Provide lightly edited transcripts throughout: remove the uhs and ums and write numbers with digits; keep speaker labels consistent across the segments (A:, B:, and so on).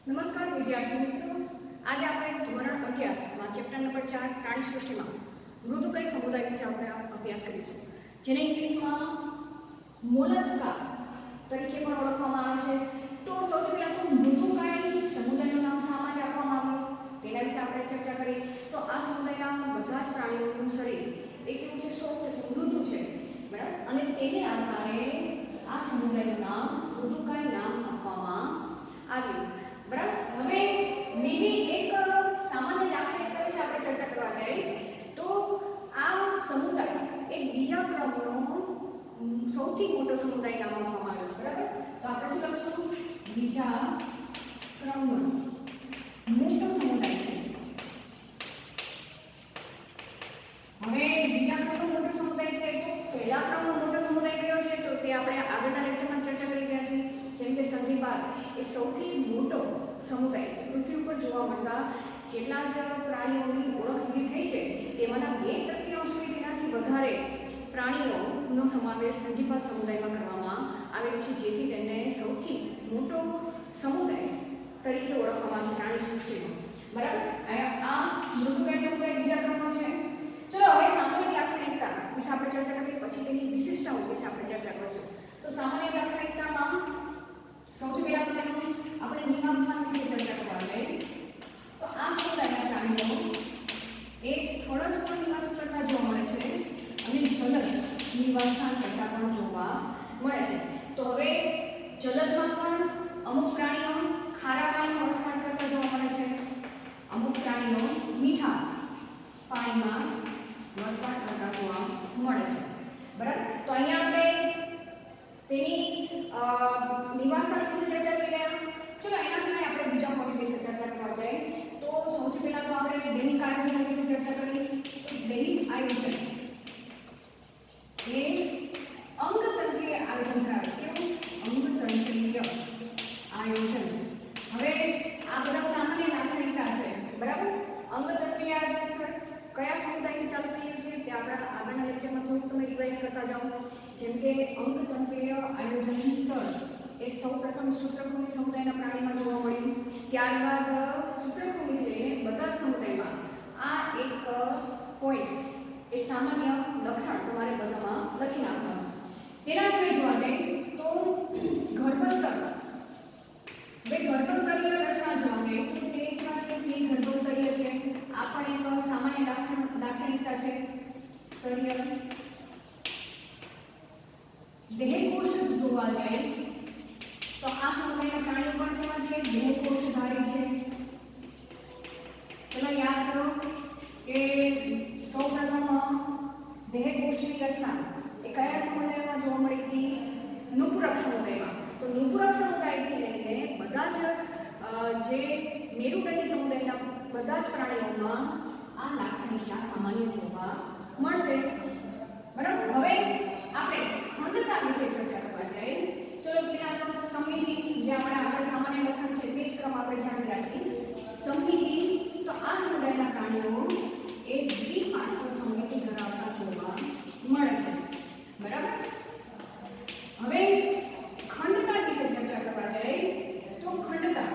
A: નમસ્કાર વિદ્યાર્થી મિત્રો, આજે આપણે ધોરણ 11 ચેપ્ટર નંબર 4 પ્રાણી સૃષ્ટિમાં મૃદુકય સમુદાય વિશે આપણે અભ્યાસ કરીશું, જેને ઇંગ્લિશમાં મોલસ્કા તરીકે પણ ઓળખવામાં આવે છે. તો સૌથી પહેલા તો મૃદુકય સમુદાયનું નામ શા માટે આપવામાં આવ્યું તેના વિશે આપણે ચર્ચા કરી. તો આ સમુદાયના બધા જ પ્રાણીઓનું શરીર એક એવું છે, સોફ્ટ છે, મૃદુ છે, બરાબર, અને તેને આધારે આ સમુદાયનું નામ મૃદુકય નામ આપવામાં આવ્યું. બરાબર. હવે બીજી એક સામાન્ય લાક્ષણિકતા વિશે આપણે ચર્ચા કરવા જઈએ તો આ સમુદાય એક બીજા ક્રમનો સૌથી મોટો સમુદાય નામ આપવામાં આવ્યો છે. બરાબર. તો આપણે શું લખશું? બીજા ક્રમનો મોટો સમુદાય છે. હવે બીજા ક્રમનો મોટો સમુદાય છે તો પહેલા ક્રમનો મોટો સમુદાય કયો છે? તો તે આપણે આગળના લેક્ચરમાં ચર્ચા કરી ગયા છે. જેમ કે સંધિપાદ એ સૌથી મોટો સમુદાય પૃથ્વી ઉપર જોવા મળતા જેટલા જ પ્રાણીઓની ઓળખ ઊભી થઈ છે તેમાંના 2/3 કે તેનાથી વધારે પ્રાણીઓનો સમાવેશ સંધિપાદ સમુદાયમાં કરવામાં આવેલો છે, જેથી તેને સૌથી મોટો સમુદાય તરીકે ઓળખવામાં આવે છે પ્રાણી સૃષ્ટિમાં. બરાબર. આ મૃદુકય સમુદાય બીજા ક્રમમાં છે. ચલો હવે સામાન્ય લાક્ષણિકતા વિશે આપણે ચર્ચા કરીએ, પછી તેની વિશિષ્ટતાઓ વિશે આપણે ચર્ચા કરીશું. તો સામાન્ય લાક્ષણિકતામાં સૌથી પહેલા તેનું આપણે નિવાસસ્થાન વિશે ચર્ચા કરવા જઈએ તો આ સમુદાયના પ્રાણીઓ એ સ્થળ જ પર નિવાસ કરતા જોવા મળે છે અને જલજ નિવાસસ્થાન કરતા પણ જોવા મળે છે. તો હવે જલજમાં પણ અમુક પ્રાણીઓ ખારા પાણીમાં વસવાટ કરતા જોવા મળે છે, અમુક પ્રાણીઓ મીઠા પાણીમાં વસવાટ કરતા જોવા મળે છે. બરાબર. તો અહીંયા આપણે તેની નિવાસસ્થાન વિશે ચર્ચા કરી ગયા. ચલો એના સિવાય આપણે બીજા પોઈન્ટ વિશે ચર્ચા કરવા જઈએ તો સૌથી પહેલા તો આપણે દૈનિક આયોજન વિશે ચર્ચા કરી. તો દૈનિક આયોજન એ અંગતંત્રીય આયોજન ધરાવે છે. કેવું? અંગતંત્રીય આયોજન. હવે આ બધા સામાન્ય લાક્ષણિકતા છે. બરાબર. અંગતંત્રીય આયોજન કયા સમુદાયથી ચાલુ થયું છે તે આપણા આગળના લેક્ચરમાં થોડુંક તમે રિવાઇઝ કરતા જાઓ. જેમ કે અંગતંત્રીય આયોજનનું સ્તર એ સૌપ્રથમ સૂત્રકૃમિ સમુદાયના પ્રાણીમાં જોવા મળ્યું. ત્યારબાદ સૂત્રકૃમિથી લઈને બધા જ સમુદાયમાં આ એક પોઈન્ટ એ સામાન્ય લક્ષણ તમારે બધામાં લખી નાખવાનું. તેના સિવાય જોવા જઈએ તો ગર્ભસ્તર. હવે ગર્ભસ્તરીય રચના જોવા જઈએ તો તે કેવા છે? તે ગર્ભસ્તરીય છે. આ પણ એક સામાન્ય લાક્ષણિકતા છે. સ્તરીય દેહકોષ્ઠ જોવા જાય તો આ સમુદાયના પ્રાણીઓ પણ કેવા છે? દેહકોષ્ઠધારી છે. ચલો યાદ કરો કે સૌપ્રથમ દેહકોષ્ઠની રચના એ કયા સમુદાયમાં જોવા મળી હતી? નુપુરક સમુદાયમાં. તો નુપુરક સમુદાયથી લઈને બધા જ જે મેરુદંડી સમુદાયના બધા જ પ્રાણીઓમાં આ લાક્ષણિકતા સામાન્ય જોવા મળશે. બરાબર. હવે આપણે ખંડતા વિશે ચર્ચા કરવા જઈએ. ચલો પેલા સંમિતિ જે આપણે આગળ સામાન્ય લક્ષણ છે તે જ ક્રમ આપણે જાણી રાખીએ. સંમિતિ તો આ સમુદાયના પ્રાણીઓ એ દ્વિપાર્શ્વ સંમિતિ ધરાવતા જોવા મળે છે. બરાબર. હવે ખંડતા વિશે ચર્ચા કરવા જઈએ તો ખંડતા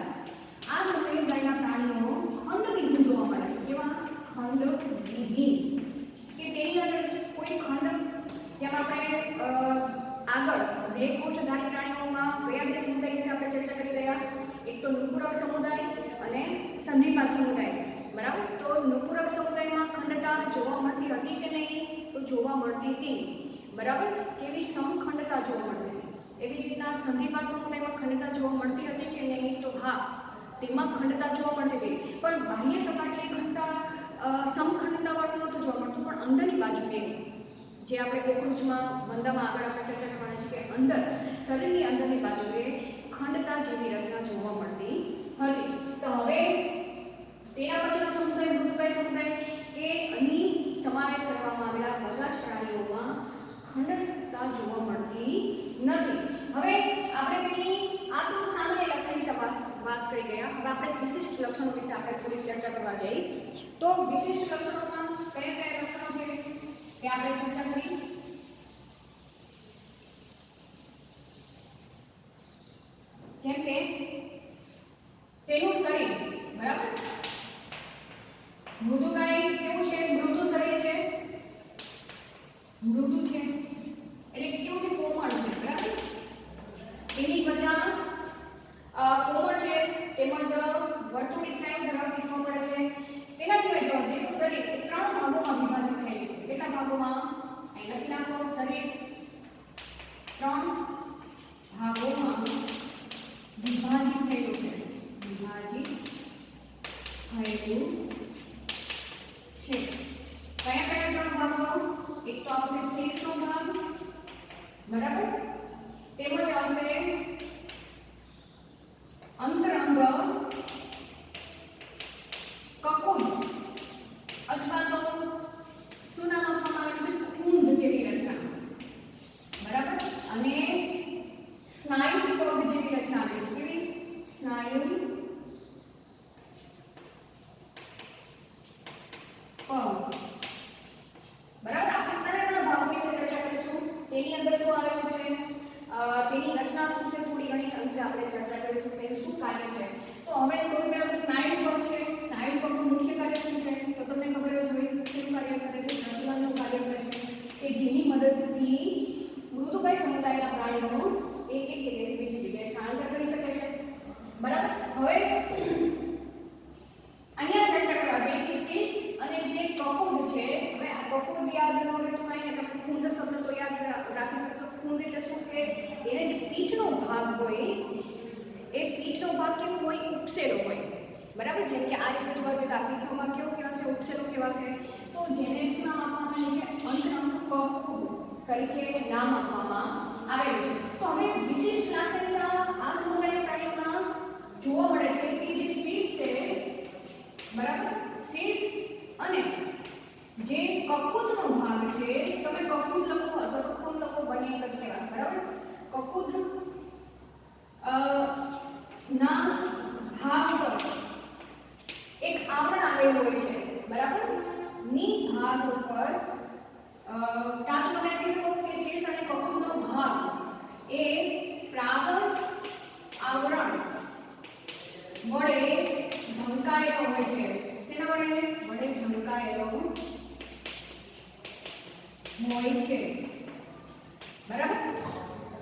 A: આ સમુદાયના પ્રાણીઓ ખંડવિહીન જોવા મળે છે. કેવા? ખંડવિહીન. કે તેની અંદર કોઈ ખંડ, જેમ આપણે આગળ દેહકોષ્ઠધારી પ્રાણીઓમાં કયા બે સમુદાય વિશે આપણે ચર્ચા કરી ગયા? એક તો નુપુરક સમુદાય અને સંધિપાદ સમુદાય. બરાબર. તો નુપુરક સમુદાયમાં ખંડતા જોવા મળતી હતી કે નહીં? તો જોવા મળતી હતી. બરાબર. કેવી? સમખંડતા જોવા મળતી હતી. એવી જ રીતના સંધિપાદ સમુદાયમાં ખંડતા જોવા મળતી હતી કે નહીં? તો હા, તેમાં ખંડતા જોવા મળતી હતી, પણ બાહ્ય સપાટીએ ખંડતા સમખંડતા વાળું નહોતું જોવા મળતું, પણ અંદરની બાજુએ જે આપણે કોકરોચમાં વંદામાં આગળ આપણે ચર્ચા કરવાની છે કે અંદર શરીરની અંદરની બાજુએ ખંડતા જેવી રચના જોવા મળતી હતી. તો હવે તેના પછીનો સમુદાય મૃદુકય સમુદાય કે અહીં સમાવેશ કરવામાં આવેલા બધા જ પ્રાણીઓમાં ખંડતા જોવા મળતી નથી. હવે આપણે તેની આ તો સામાન્ય લાક્ષણિકતા વાત કરી ગયા. હવે આપણે વિશિષ્ટ લક્ષણો વિશે આપણે થોડી ચર્ચા કરવા જઈએ તો વિશિષ્ટ લક્ષણોમાં કયા કયા લક્ષણો છે તે આપણે ચર્ચા કરી. જેમ કે તેનું શરીર, બરાબર? મૃદુકાય કેવું છે? મૃદુ શરીર છે, મૃદુ છે એટલે કે કેવું છે? કોમળ છે, બરાબર? એની ત્વચા કોમળ છે તેમજ વર્તુળી સ્નાયુ ધરાવતી જોવા મળે છે. તેના સિવાય જો જેનું શરીર એ 3 ભાગોમાં વિભાજિત થયેલું છે. કેટલા ભાગોમાં? અહીં લખી નાખો. શરીર 3 ભાગોમાં વિભાજિત થયેલું છે, વિભાજિત થયેલું છે. કયા કયા 3 ભાગો? એક તો આવશે શીર્ષનો ભાગ, બરાબર? તેમજ આવશે અંતરંગ કકુલ અથવા તો શું નામ આપવામાં આવે છે? કુંભ જેવી રચના, બરાબર? અને સ્નાયુ પગ જેવી રચના આવે છે. કેવી? સ્નાયુ પગ, બરાબર? આપણે ત્રણે ભાગો વિશે ચર્ચા કરીશું. તેની અંદર શું આવેલું છે, તેની રચના શું છે, થોડી ઘણી અંશે આપણે ચર્ચા કરીશું, તેનું શું કાર્ય છે. તો હવે સૌથી પહેલા સ્નાયુ પગ છે. સ્નાયુ પગનું મુખ્ય કાર્ય શું છે? તો તમને ખબર જ હોય શું કાર્ય કરે છે? પ્રજનનનું કાર્ય કરે છે કે જેની મદદથી મૃદુકાય સમુદાયના પ્રાણીઓ એક જગ્યાએથી બીજી જગ્યાએ સ્થળાંતર કરી શકે છે, બરાબર? હવે અહીંયા ચર્ચા કરવા જઈએ કે શીર્ષ અને જે કકુદ છે. હવે આ કકુદ યાદ ન હોય તો કાંઈ નહીં, તમે કુંદ શબ્દ તો યાદ રાખી શકશો. કુંદ એટલે શું? કે એને જે પીઠનો ભાગ હોય એ પીઠનો ભાગ કેવો હોય? ઉપસેલો હોય, બરાબર? જેમ કે આ રીતે જોવા જઈએ તો આ પીઠનો ભાગ કેવો કહેવાશે? ઉપસેલો કહેવાશે. તો જેને શું નામ આપવામાં આવે છે? અંતરંગ કકુદ તરીકે નામ આપવામાં આવેલું છે. તો હવે વિશિષ્ટ લાક્ષણિકતા આ સમુદાયના પ્રાણીઓમાં જોવા મળે છે કે જે શીર્ષ છે, બરાબર? શીર્ષ અને જે કકુદનો ભાગ છે, તમે કકુદ લખો અથવા તો ખૂન લખો, બંને એક જ કહેવાશે, બરાબર? કકુદ ના ભાગ પર એક આવરણ આવેલું હોય છે, બરાબર? ની ભાગ ઉપર કાં તો તમે કહી શકો કે શીર્ષ અને કકુદનો ભાગ એ પ્રાવર આવરણ વડે ઢંકાયેલો હોય છે. શેના વડે? ઢંકાયેલો હોય છે, બરાબર?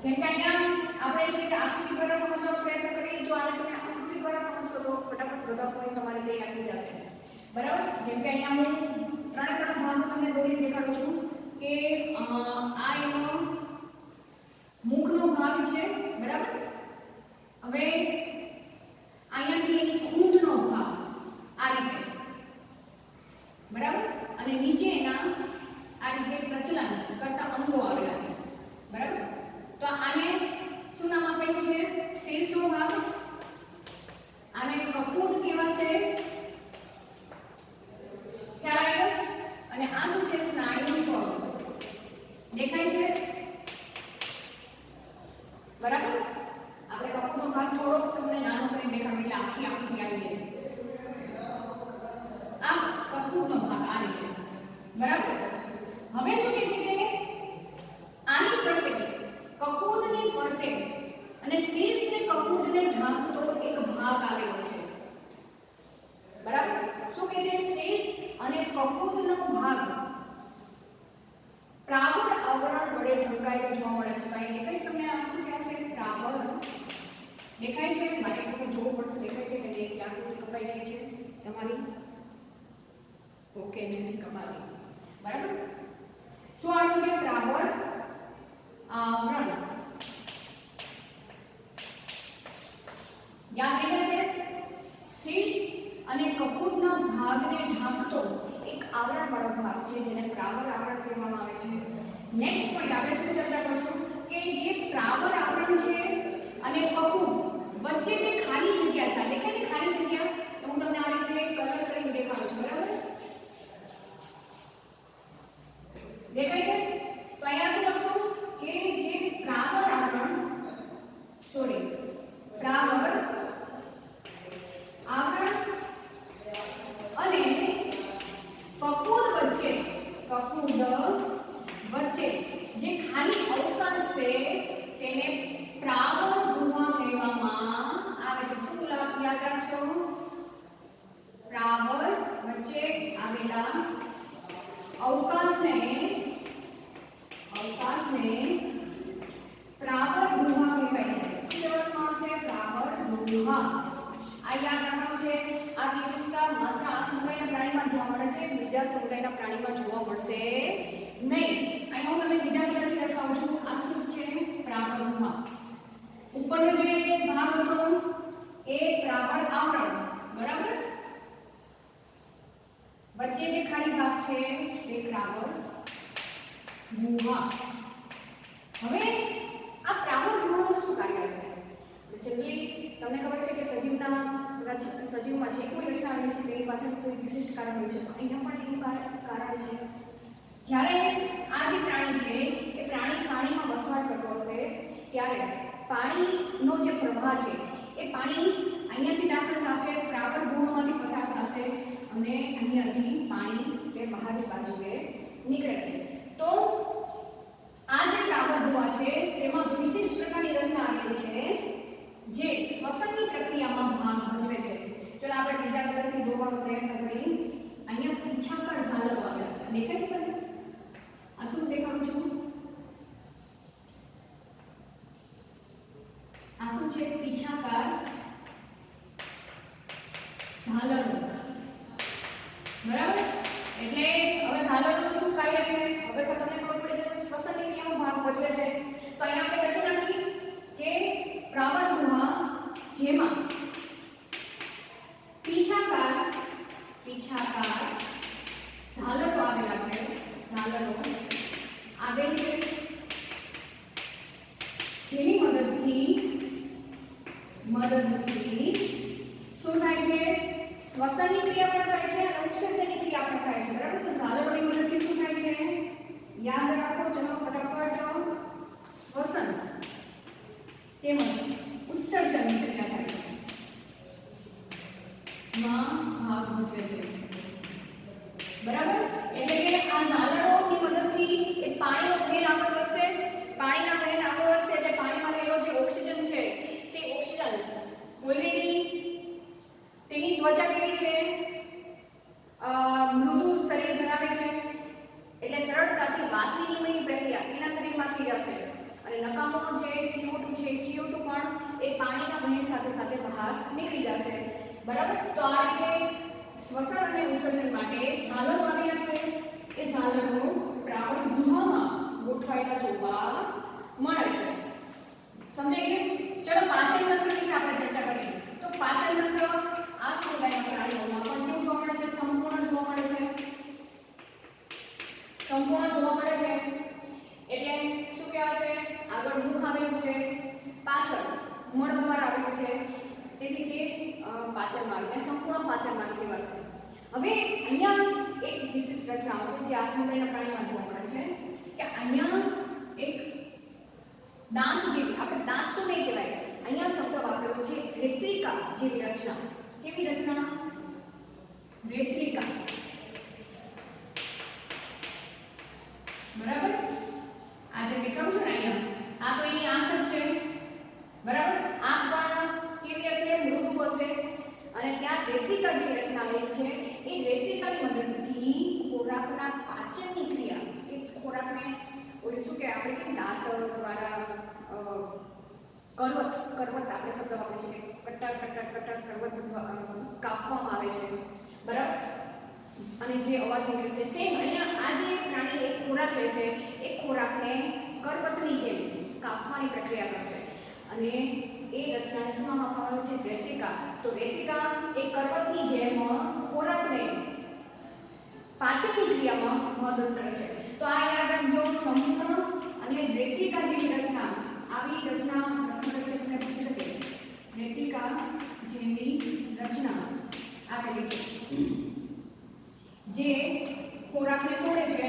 A: જેમ કે અહીંયા આપણે છે આકૃતિ દ્વારા સમજવાનો પ્રયત્ન કરીએ. જો આને તમે આકૃતિ દ્વારા સમજશો તો ફટાફટ બધા પોઈન્ટ તમારે તૈયાર થઈ જશે, બરાબર? જેમ કે અહીંયા હું 3 ભાગો તમને દોરીને દેખાડું છું કે આ એનો મુખનો ભાગ છે, બરાબર? હવે અહીંયાથી એની ખૂંદનો ભાગ આ રીતે, બરાબર? અને નીચે એના આ રીતે પ્રચલન કરતા અંગો આવેલા છે, બરાબર? તો આને શું નામ આપેલું છે? શીર્ષનો ભાગ. આને કકુદ કહેવાશે, ખ્યાલ આવ્યો? અને આ શું છે? સ્નાયુ પગ. દેખાય છે, બરાબર? આપણે કકુદનો ભાગ થોડો તમને નાનો કરીને દેખાડો એટલે આખી આકૃતિ આવી જાય. આ કકુદનો ભાગ આ રીતે, બરાબર? હવે શું કહે છે કે આની ફરતે, કકુદની ફરતે અને શીર્ષને કકુદને ઢાંકતો એક ભાગ આવેલો છે, બરાબર? શું કહે છે? શીર્ષ અને કકુદનો ભાગ પ્રાવર આવરણ વડે ઢંકાયેલો જોવા મળે છે. કઈ દેખાય તમને? આ શું કહેવાશે? પ્રાવર. દેખાય છે? મારે એકવાર જોવું પડશે દેખાય છે કે નહીં. કે આકૃતિ કપાઈ જાય છે તમારી? ઓકે, નથી કપાતી, બરાબર? શું આવ્યું છે? પ્રાવર આવરણ. યાદ રહે છે? શીર્ષ અને કકુદના ભાગને ઢાંકતો એક આવરણવાળો ભાગ છે જેને પ્રાવર આવરણ કહેવામાં આવે છે. નેક્સ્ટ પોઈન્ટ આપણે શું ચર્ચા કરશું કે જે પ્રાવર આવરણ છે અને કકુદ વચ્ચે જે ખાલી જગ્યા છે, દેખાય છે ખાલી જગ્યા? હું તમને આ રીતે કલર કરીને દેખાડું છું, બરાબર? દેખાય છે? તો અહીંયા શું લખશું કે જે પ્રાવર આવરણ, સોરી, પ્રાવર આવરણ અને કકુદ વચ્ચે જે ખાલી અવકાશ છે તેને પ્રાવર ગુહા કહેવામાં આવે છે. શું યાદ રાખશો? દ્વારા અવકાશને પ્રાવર ગૃહ કહેવાય છે. શું કહેવામાં આવશે? પ્રાવર ગૃહ. આ યાદ રાખવાનું છે. આ વિશેષતા માત્ર આ સમુદાયના પ્રાણીમાં જોવા મળે છે, બીજા સમુદાયના પ્રાણીમાં જોવા મળશે નહીં. અહીં હું તમને બીજા કલરથી દર્શાવું છું. આ શું છે? પ્રાવર ગૃહ. ઉપરનો જે ભાગ હતો એ પ્રાવર આવરણ, બરાબર? વચ્ચે જે ખાલી ભાગ છે એ પ્રાવર ગુહા. હવે આ પ્રાવર ગુહાનું શું કાર્ય છે? જનરલી તમને ખબર છે કે સજીવમાં જે કોઈ રચના આવેલી છે તેની પાછળ કોઈ વિશિષ્ટ કારણ હોય છે. અહીંયા પણ એવું કારણ છે. જ્યારે આ જે પ્રાણી છે એ પ્રાણી પાણીમાં વસવાટ કરતો હશે ત્યારે પાણીનો જે પ્રવાહ છે એ પાણી અહીંયાથી દાખલ થશે, પ્રાવર ગુહામાંથી પસાર થશે અને અહીંયાથી પાણી તે બહારની બાજુએ નીકળે છે. તો આ જે પ્રાવર ગુહા છે તેમાં વિશિષ્ટ પ્રકારની રચના આવેલી છે જે શ્વસનની પ્રક્રિયામાં ભાગ ભજવે છે. ચલો આપણે બીજા કલરથી દોરવાનો પ્રયત્ન કરીએ. અહીંયા પીછાકાર ઝાલરો આવેલા છે. દેખાય છે તમને? આ શું દેખાડું છું? આ શું છે? પીછાકાર ઝાલરો. બરાબર? એટલે હવે ઝાલરનું શું કાર્ય છે? હવે તો તમને ખબર પડી જશે શ્વસનની ક્રિયામાં ભાગ ભજવે છે. તો અહીંયા આપણે લખી નાખી કે પ્રાવર ગુહા જેમાં પીછાકાર ઝાલરો આવેલા છે, ઝાલરો આવેલ છે, જેની મદદથી શું થાય છે? શ્વસનની ક્રિયા પણ થાય છે અને ઉત્સર્જનની ક્રિયા પણ થાય છે. બરાબર? તો ઝાલરોની મદદથી શું થાય છે? યાદ રાખો. ચલો ફટાફટ. શ્વસન તેમજ ઉત્સર્જનની ક્રિયા થાય છે, માં ભાગ ભજવે છે. બરાબર? એટલે કે આ ઝાલરોની મદદથી એ પાણીનો વહેણ આગળ વધશે. પાણીના વહેણ આગળ વધશે એટલે પાણીમાં રહેલો જે ઓક્સિજન છે તે ઓક્સિજન ઓલરેડી તેની ત્વચા કેવી છે? મૃદુ શરીર ધરાવે છે એટલે સરળતાથી વાત વિનિમયની પ્રક્રિયા તેના શરીરમાંથી જશે અને નકામો જે CO2 છે CO2 પણ એ પાણીના વહેણ સાથે સાથે બહાર નીકળી જશે. બરાબર? તો આ રીતે શ્વસન અને ઉત્સર્જન માટે ઝાલરો આવ્યા છે. એ ઝાલરો પ્રાવર ગુહામાં ગોઠવાયેલા જોવા મળે છે. સમજાઈ ગયું? ચલો પાચન તંત્ર વિશે આપણે ચર્ચા કરીએ. તો પાચન તંત્ર આ સમુદાયના પ્રાણીઓમાં પણ કેવું જોવા મળે છે? સંપૂર્ણ જોવા મળે છે. સંપૂર્ણ જોવા મળે છે એટલે શું કહેવાશે? આગળ મુખ આવેલું છે, પાછળ મળદ્વાર આવેલું છે. તેથી તે પાચન માર્ગને સંપૂર્ણ પાચન માર્ગ કહેવાશે. હવે અહીંયા એક વિશિષ્ટ રચના આવશે જે આ સમુદાયના પ્રાણીમાં જોવા મળે છે કે અહીંયા એક દાંત જેવી, આપણે દાંત તો નહીં કહેવાય, અહીંયા શબ્દ વાપરેલો છે રેત્રિકા જેવી રચના. કેવી રચના? રેત્રિકા. બરાબર? આ જે દેખાડું છું ને અહીંયા, આ તો એની આંખ જ છે. બરાબર? આંખ પણ કેવી હશે? મૃદુ હશે અને ત્યાં રેત્રિકા જેવી રચના આવેલી છે. એ રેત્રિકાની મદદથી ખોરાકના પાચનની ક્રિયા, એ ખોરાકને ઓલી શું કે આપણે કેમ દાંત દ્વારા કરવત આપણે શબ્દ વાપરીએ છીએ કટર કરવત કાપવામાં આવે છે. બરાબર? અને જે અવાજ નીકળે છે સેમ અહીંયા આ જે પ્રાણી એક ખોરાક લેશે એ ખોરાકને કરવતની જેમ કાપવાની પ્રક્રિયા કરશે અને એ રચનાને શું નામ આપવામાં આવે છે? રેત્રિકા. તો રેત્રિકા એ કરવતની જેમ ખોરાકને પાચનની ક્રિયામાં મદદ કરે છે. તો આ યાદ રાખજો. સંપૂર્ણ અને રેત્રિકા જેવી રચના, આવી રચના પ્રશ્ન તમને પૂછી શકે. રેત્રિકા જેવી રચના આવેલી છે જે ખોરાકને તોડે છે,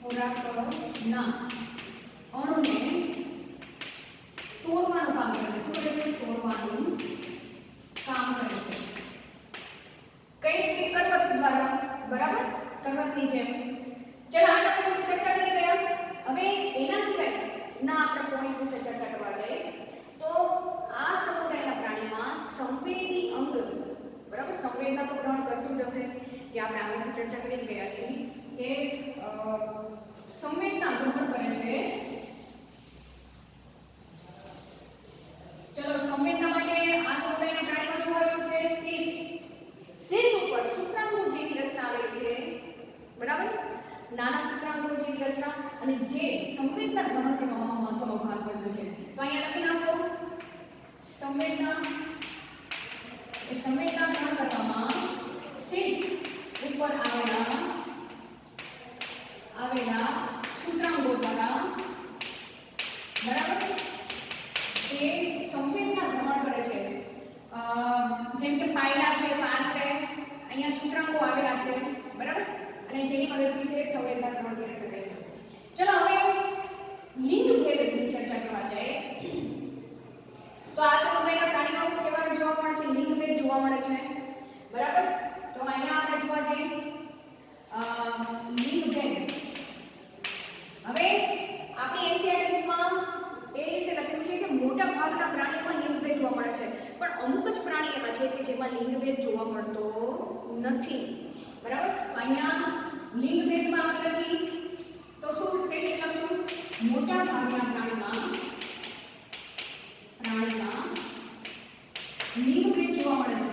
A: ખોરાકના અણુને તોડવાનું કામ કરે છે. શું કરે છે? તોડવાનું કામ કરે છે. કઈ રીતે? કરવત દ્વારા. બરાબર? કરવતની જેમ. ચલો આના પર ચર્ચા કરી ગયા. હવે એના સિવાય ના આપણે પોઈન્ટ વિશે ચર્ચા કરવા જઈએ તો આ સમુદાયના પ્રાણીમાં સંવેદી અંગ, બરાબર, સંવેદના તો ગ્રહણ કરતું જ હશે, જે આપણે આગળથી ચર્ચા કરી ગયા છીએ કે સંવેદના ગ્રહણ કરે છે. ચલો સંવેદના માટે આ સમુદાયના પ્રાણીમાં શું આવેલું છે? શીશ. શીશ ઉપર શુક્રાણુ જેવી રચના આવેલી છે, બરાબર? નાના શુક્રાણુ જેવી રચના, અને જે સંવેદના ગ્રહણ કરવામાં મહત્વનો ભાગ ભજવે છે. તો અહીંયા લખી નાખો સંવેદના. એ સંવેદના ગ્રહણ કરવામાં શીશ ઉપર આવેલા શુક્રાણુઓ દ્વારા, બરાબર, એ સંવેદના ગ્રહણ કરે છે. જેમ કે પાયલા છે તો આ રીતે અહીંયા શુક્રાણુઓ આવેલા છે, બરાબર, અને જેની મદદથી તે સંવેદના ગ્રહણ કરી શકે છે. ચલો હવે લિંગ ભેદની ચર્ચા કરવા જઈએ તો આ સમુદાયના પ્રાણીઓ કેવા જોવા મળે છે? લિંગ ભેદ જોવા મળે છે, બરાબર. તો અહીંયા આપણે જોવા જઈએ લિંગ ભેદ. હવે આપણી એશિયાટિક બુકમાં એ રીતે લખ્યું છે કે મોટા ભાગના પ્રાણીઓમાં લિંગ ભેદ જોવા મળે છે, પણ અમુક જ પ્રાણી એવા છે કે જેમાં લિંગ ભેદ જોવા મળતો નથી, બરાબર. અહીંયા લિંગ ભેદમાં આપણે લખી તો શું કેવી રીતે લખશું? મોટા ભાગના પ્રાણીમાં લિંગ ભેદ જોવા મળે છે.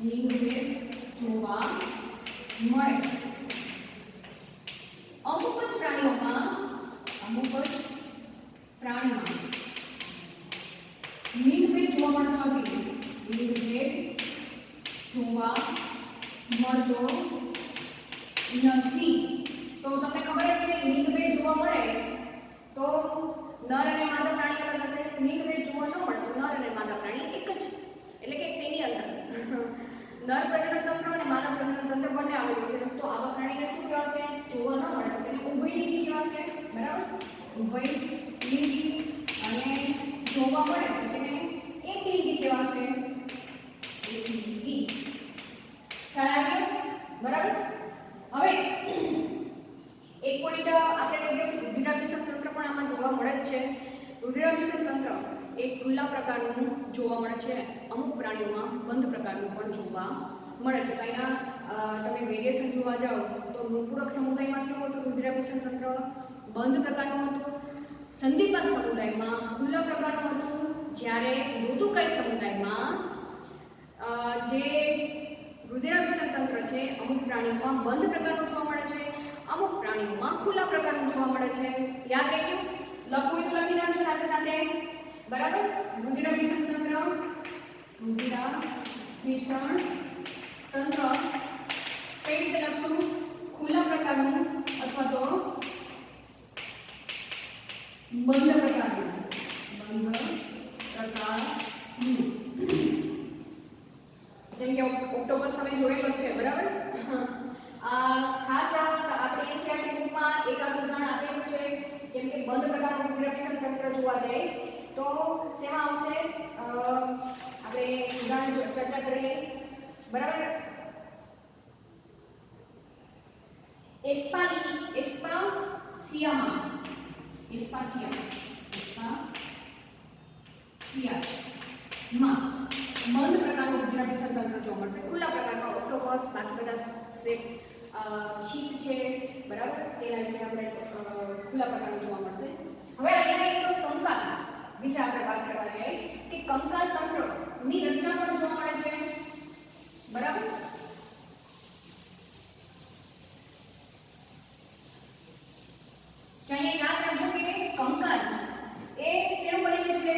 A: લિંગ ભેદ જોવા મળે. અમુક જ પ્રાણીમાં લિંગ ભેદ જોવા મળતો નથી. લિંગ ભેદ જોવા મળતો નથી. તો તમને ખબર જ છે લિંગ ભેદ જોવા મળે તો નર અને માદા પ્રાણી અલગ હશે. લિંગ ભેદ જોવા ન મળે તો નર અને માદા પ્રાણી એક જ, એટલે કે તેની અંદર નર પ્રજનન તંત્ર અને માદા પ્રજનન તંત્ર બંને આવેલું છે. તો આવા પ્રાણીને શું કહેવાશે? જોવા ન મળે તો તેને ઉભયલિંગી કહેવાશે, બરાબર. ઉભયલિંગી. અને જોવા મળે તો તેને એકલિંગી કહેવાશે. એકલિંગી. ખ્યાલ આવ્યો? બરાબર. હવે એક પોઈન્ટ આપણે રુધિરાભિસંધ તંત્ર પણ આમાં જોવા મળે જ છે. રુધિરાભિસંધ તંત્ર એ ખુલ્લા પ્રકારનું જોવા મળે છે, અમુક પ્રાણીઓમાં બંધ પ્રકારનું પણ જોવા મળે છે. અહીંયા તમે વેરિએશન જોવા જાઓ તો નૂપુરક સમુદાયમાં કેવું હતું? રુધિરાભિસંધ તંત્ર બંધ પ્રકારનું હતું. સંધિપાત સમુદાયમાં ખુલ્લા પ્રકારનું હતું. જ્યારે મૃદુકાય સમુદાયમાં જે રુધિરાભિસંધ તંત્ર છે અમુક પ્રાણીઓમાં બંધ પ્રકારનું જોવા મળે છે, અમુક પ્રાણીઓમાં ખુલ્લા પ્રકારનું જોવા મળે છે. યાદ રાખ્યું? લખવું તો લખી નાખજો સાથે સાથે, બરાબર. રુધિરાભિસંધ તંત્ર કઈ રીતે લખશું? ખુલ્લા પ્રકારનું અથવા તો બંધ પ્રકારનું. જેમ કે ઓક્ટોપસ તમે જોયેલો છે, બરાબર. ખાસ આપણી એશિયાટિક બુકમાં એકાદ ઉદાહરણ આપેલું છે. જેમ કે બંધ પ્રકારનું રુધિરાભિસંધ તંત્ર જોવા જાય તો શેમાં આવશે? આપણે ઉદાહરણ ચર્ચા કરી લઈએ, બરાબર. એસ્પાસિયામાં બંધ પ્રકારનું રુધિરાભિસંધ તંત્ર જોવા મળશે. ખુલ્લા પ્રકારમાં ઓક્ટોપસ, બાકી બધા છીપ છે, બરાબર. તેના વિશે આપણે ખુલ્લા પ્રકારનું જોવા મળશે. હવે અહીંયા એક કંકાલ વિશે આપણે વાત કરવા જઈએ કે કંકાલ તંત્રની રચના પણ જોવા મળે છે, બરાબર. અહીંયા યાદ રાખજો કે કંકાલ એ શેનું બનેલું છે?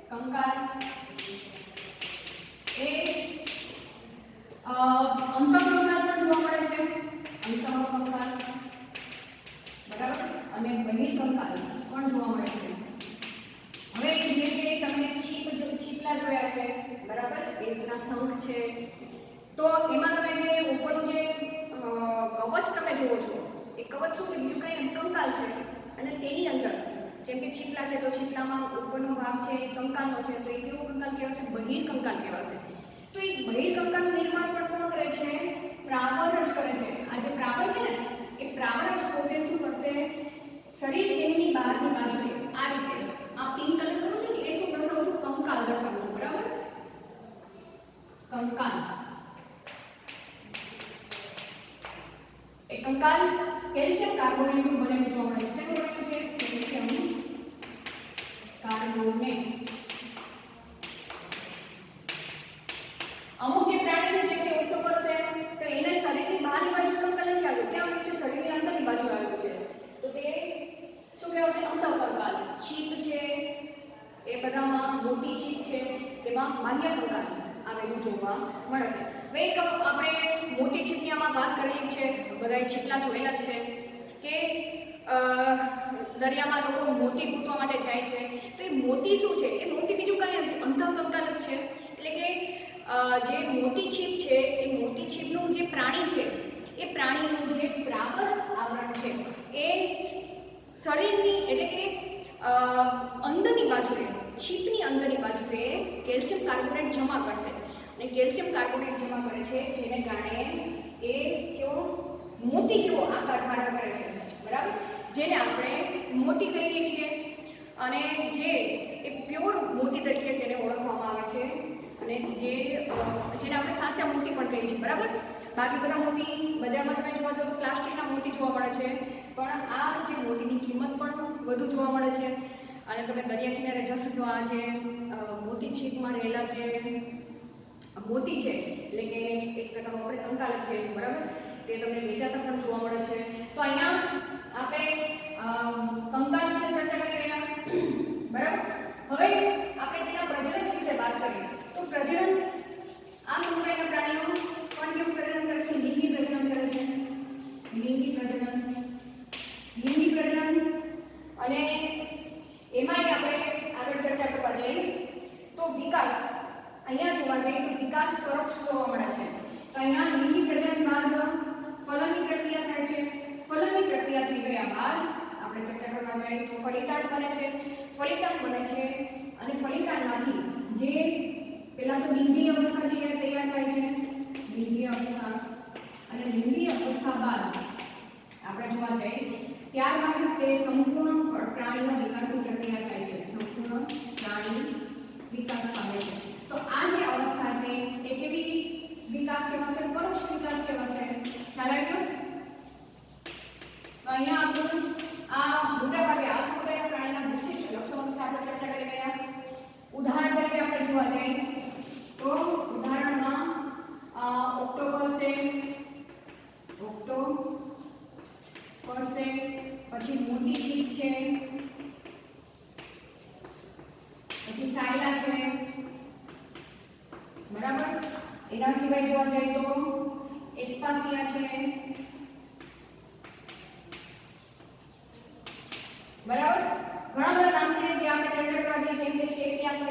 A: કંકાલ એ અંતઃકંકાલ પણ જોવા મળે છે. અંતઃકંકાલ, બરાબર, અને બહિર્કંકાલ પણ જોવા મળે છે. હવે જે કે તમે છીપલા જોયા છે, બરાબર, એના શંખ છે, તો એમાં તમે જે ઉપરનું જે કવચ તમે જોવો છો એ કવચ શું છે? બીજું કંઈ નહીં, કંકાલ છે. અને તેની અંદર જેમ કે છીપલા છે તો છીપલામાં ઉપરનો ભાગ છે એ કંકાલનો છે, તો એ કેવો કંકાલ કહેવાશે? બહિર્કંકાલ કહેવાશે. તો એ બહિર્કંકાલનું નિર્માણ પણ કોણ કરે છે? પ્રાવર જ કરે છે. આ જે પ્રાવર છે ને એ પ્રાવર જ પોતે શું કરશે? શરીર દેહની બહારની બાજુએ આ રીતે આ પિંક કલર કરું છું ને એ શું દર્શાવું છું? કંકાલ દર્શાવું છું, બરાબર. કંકાલ. કંકાલ કેલ્શિયમ કાર્બોનેટનું બનેલું જોવા મળે છે. શેનું બનેલું છે? Calcium carbonate. અમુક જે પ્રાણી છે જેમ કે ઓક્ટોપસ છે તો એને શરીરની બહારની બાજુ કંકાલ નથી આવ્યું, ક્યાં આવ્યું છે? શરીરની અંદરની બાજુ આવ્યું છે. તો તે શું કહેવાશે? અંતઃકંકાલ. છીપ છે એ બધામાં મોટી છીપ છે તેમાં બાહ્ય કંકાલ આવેલું જોવા મળે છે. હવે એક આપણે મોટી છીપની આમાં વાત કરેલી છે, બધાએ છીપલા જોયેલા જ છે કે દરિયામાં લોકો મોતી ગૂંથવા માટે જાય છે. તો એ મોતી શું છે? એ મોતી બીજું કાંઈ નથી, અંતઃકંકાલ જ છે. એટલે કે જે મોટી છીપ છે એ મોટી છીપનું જે પ્રાણી છે એ પ્રાણીનું જે પ્રાવર આવરણ છે એ શરીરની એટલે કે અંદરની બાજુએ, છીપની અંદરની બાજુએ કેલ્શિયમ કાર્બોનેટ જમા કરશે અને કેલ્શિયમ કાર્બોનેટ જમા કરે છે જેને કારણે એ કેવો મોતી જેવો આકાર ધારણ કરે છે, બરાબર, જેને આપણે મોતી કહીએ છીએ અને જે એ પ્યોર મોતી તરીકે તેને ઓળખવામાં આવે છે અને જેને આપણે સાચા મોતી પણ કહીએ છીએ, બરાબર. બાકી બધા મોતી બજારમાં તમે જોવા જાઓ તો પ્લાસ્ટિકના મોતી જોવા મળે છે, પણ આ જે મોતીની કિંમત પણ વધુ જોવા મળે છે. અને તમે દરિયા કિનારે જશો તો આ જે મોતી છીપમાં રહેલા જે મોતી છે એટલે કે એક પ્રકારનો આપણે કંકાલ જ કહીશું, બરાબર, તે તમને વેચાતા પણ જોવા મળે છે. તો અહીંયા આપણે કંકાલ વિશે ચર્ચા કરી રહ્યા, બરાબર. હવે આપણે તેના પ્રજનન વિશે વાત કરીએ તો પ્રજનન આ સમુદાયના પ્રાણીઓ પણ કેવું પ્રજનન કરે છે? લિંગી પ્રજનન કરે છે. લિંગી પ્રજનન અને એમાંય આપણે આગળ ચર્ચા કરવા જઈએ તો વિકાસ અહીંયા જોવા જઈએ તો વિકાસ પરોક્ષ જોવા મળે છે. તો અહીંયા લિંગી પ્રજનન બાદ ફલનની પ્રક્રિયા થાય છે. ફલનની પ્રક્રિયા થઈ ગયા બાદ આપણે ચર્ચા કરવા જઈએ તો ફલિતાંડ બને છે. ફલિતાંડ બને છે અને ફલિતાંડમાંથી જે પહેલા તો લિંગી અવસ્થા જે તૈયાર થાય છે, લિંગી અવસ્થા, અને લિંગી અવસ્થા બાદ આપણે જોવા જઈએ ત્યારબાદ તે સંપૂર્ણ પ્રાણીનો વિકાસની પ્રક્રિયા થાય છે. સંપૂર્ણ પ્રાણી વિકાસ પામે છે. તો આ જે અવસ્થા છે એ કેવી વિકાસ કહેવાશે? પરોક્ષ વિકાસ કહેવાશે. ખ્યાલ આવ્યો? તો અહીંયા આપણું આ મોટાભાગે આ સમુદાયના પ્રાણીના વિશિષ્ટ લક્ષણો વિશે આપણે ચર્ચા કરી ગયા. ઉદાહરણ તરીકે આપણે જોવા જઈએ તો ઉદાહરણમાં ઓક્ટોપસ છે, પછી મોતી છીપ છે, પછી સાયલા છે, બરાબર. એના સિવાય જોવા જઈએ તો એસ્પાસિયા છે, બરાબર. ઘણા બધા નામ છે જે આપણે ચર્ચા કરવા જઈએ, જેમ કે સેપિયા છે,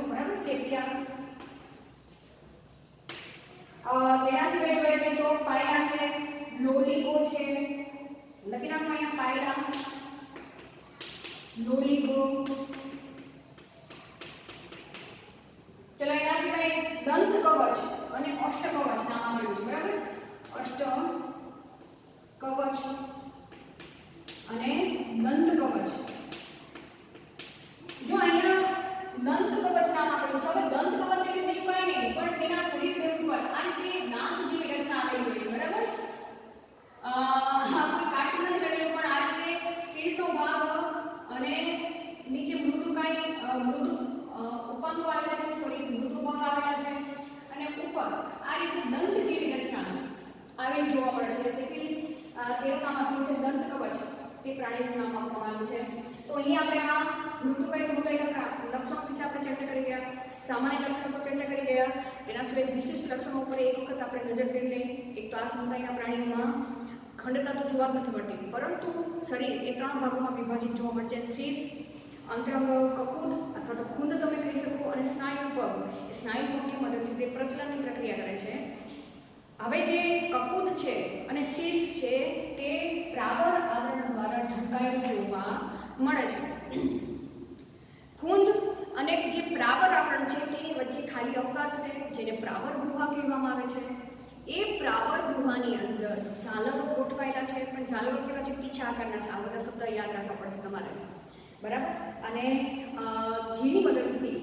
A: બરાબર, સેપિયા. તેના સિવાય જોવા જઈએ તો પાયલા છે, લોલીગો છે, લખી નાખો અહીંયા પાયલા, લોલીગો. ચલો એના સિવાય દંત કવચ અને અષ્ટ કવચ નામ આવેલું છે, બરાબર. અષ્ટ કવચ અને દંત કવચ. જો અહીંયા દંત કવચ નામ આપેલું છે. હવે દંત કવચ એટલે બીજું કાંઈ નહીં પણ તેના શરીર ઉપર આ રીતે દાંત જેવી રચના આવેલી હોય છે, બરાબર. કોઈ કાર્ટૂન નથી કરેલું પણ આ રીતે શીર્ષનો ભાગ અને નીચે મૃદુ ઉપાંગો આવેલા છે, મૃદુ ભાગ આવેલા છે અને ઉપર આ રીતે દંત જેવી રચના આવેલી જોવા મળે છે. તેથી તેનું નામ આપ્યું છે દંત કવચ. તે પ્રાણીનું નામ આપવામાં આવ્યું છે. તો અહીંયા આપણે આ મૃદુકાય સમુદાયના લક્ષણો વિશે આપણે ચર્ચા કરી ગયા, સામાન્ય લક્ષણો પર ચર્ચા કરી ગયા. તેના સિવાય વિશિષ્ટ લક્ષણો ઉપર એક વખત આપણે નજર કરી લઈએ. એક તો આ સમુદાયના પ્રાણીઓમાં ખંડતા તો જોવા જ નથી મળતી, પરંતુ શરીર એ 3 ભાગોમાં વિભાજિત જોવા મળે છે. શીશ, અંતરંગ કકુદ અથવા તો ખૂંદ તમે કહી શકો, અને સ્નાયુ પગ. એ સ્નાયુ પગની મદદથી તે પ્રચલનની પ્રક્રિયા કરે છે. હવે જે કકુદ છે અને શીશ છે તે પ્રાવર આવરણ દ્વારા ઢંકાયેલું જોવા મળે છે. ખૂંદ અને જે પ્રાવર આવરણ છે તેની વચ્ચે ખાલી અવકાશ છે જેને પ્રાવર ગુહા કહેવામાં આવે છે. એ પ્રાવર ગુહાની અંદર ઝાલરો ગોઠવાયેલા છે, પણ ઝાલરો કેવા છે? પીછા આકારના છે. આ બધા શબ્દ યાદ રાખવા પડશે તમારે, બરાબર. અને જેની મદદથી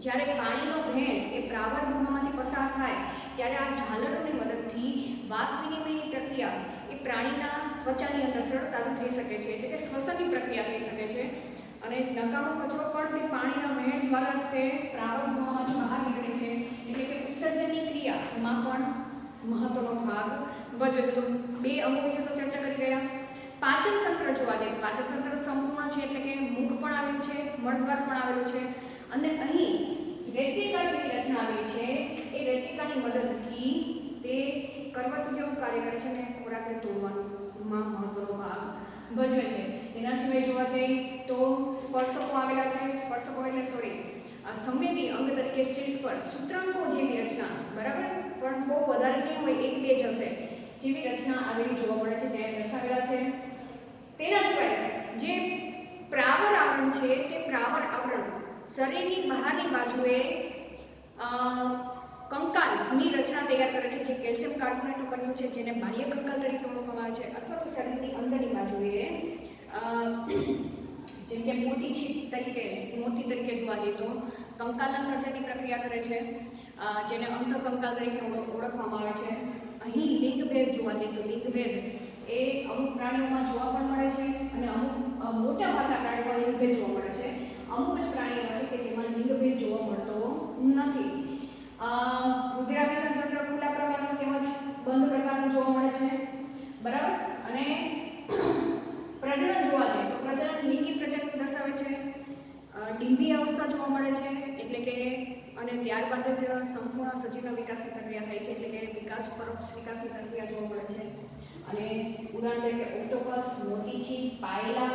A: જ્યારે પાણીનો વહેણ એ પ્રાવર ગુહામાંથી પસાર થાય ત્યારે આ ઝાલરોની મદદથી વાત વિનિમયની પ્રક્રિયા એ પ્રાણીના ત્વચાની અંદર સરળતાથી થઈ શકે છે, એટલે કે શ્વસનની પ્રક્રિયા થઈ શકે છે. અને નકામો કચરો પણ તે પાણીના વહેણ દ્વારા જ તે પ્રાવર ગુહામાંથી બહાર નીકળે છે, એટલે કે ઉત્સર્જનની ક્રિયામાં પણ મહત્વનો ભાગ ભજવે છે. તો બે અંગો વિશે તો ચર્ચા કરી ગયા. પાચન તંત્ર જોવા જઈએ, પાચન તંત્ર સંપૂર્ણ છે, એટલે કે મુખ પણ આવેલું છે, મળદ્વાર પણ આવેલું છે, અને અહીં રેતિકા જેવી રચના આવેલી છે. એ રેતિકાની મદદથી તે કરવત જેવું કાર્ય કરે છે અને ખોરાકને તોડવામાં મહત્વનો ભાગ ભજવે છે. એના સિવાય જોવા જઈએ તો સ્પર્શકો આવેલા છે. સ્પર્શકો એટલે સંવેદી અંગ તરીકે શીર્ષ પર સૂત્રાંકો જેવી રચના, બરાબર, પણ બહુ વધારે નહીં હોય, એક બે જ હશે, જેવી રચના આવેલી જોવા મળે છે, જે દર્શાવેલા છે. તેના સિવાય જે પ્રાવર આવરણ છે, તે પ્રાવર આવરણ શરીરની બહારની બાજુએ કંકાલની રચના તૈયાર કરે છે, જે કેલ્શિયમ કાર્બોનેટનું બન્યું છે, જેને બાહ્ય કંકાલ તરીકે ઓળખવામાં આવે છે, અથવા તો શરીરની અંદરની બાજુએ જેમ કે મોતી તરીકે જોવા જઈએ તો કંકાલના સર્જનની પ્રક્રિયા કરે છે, જેને અંતઃકંકાલ તરીકે ઓળખવામાં આવે છે. અહીં લિંગભેદ જોવા જઈએ તો લિંગભેદ એ અમુક પ્રાણીઓમાં જોવા પણ મળે છે, અને અમુક મોટા ભાગના પ્રાણીઓમાં લિંગભેદ જોવા મળે છે. અમુક જ પ્રાણીઓ છે કે જેમાં લિંગભેદ જોવા મળતો નથી. રુધિરાભિસરણ તંત્ર ખુલ્લા પ્રકારનું તેમજ બંધ પ્રકારનું જોવા મળે છે, બરાબર. અને પ્રજનન જોવા જઈએ તો પ્રજનન લિંગી પ્રજનન દર્શાવે છે. ડિંભી અવસ્થા જોવા મળે છે, એટલે કે અને ત્યારબાદ જ સંપૂર્ણ સજીવના વિકાસની પ્રક્રિયા થાય છે, એટલે કે પરોક્ષ વિકાસની પ્રક્રિયા જોવા મળે છે. અને ઉદાહરણ તરીકે ઓક્ટોપસ, મોતીછીપ, પાયલા,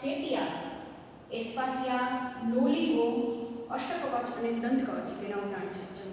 A: સેપિયા, એસ્પાસિયા, લોલીગો, અષ્ટકવચ અને દંતકવચ તેના ઉદાહરણ છે.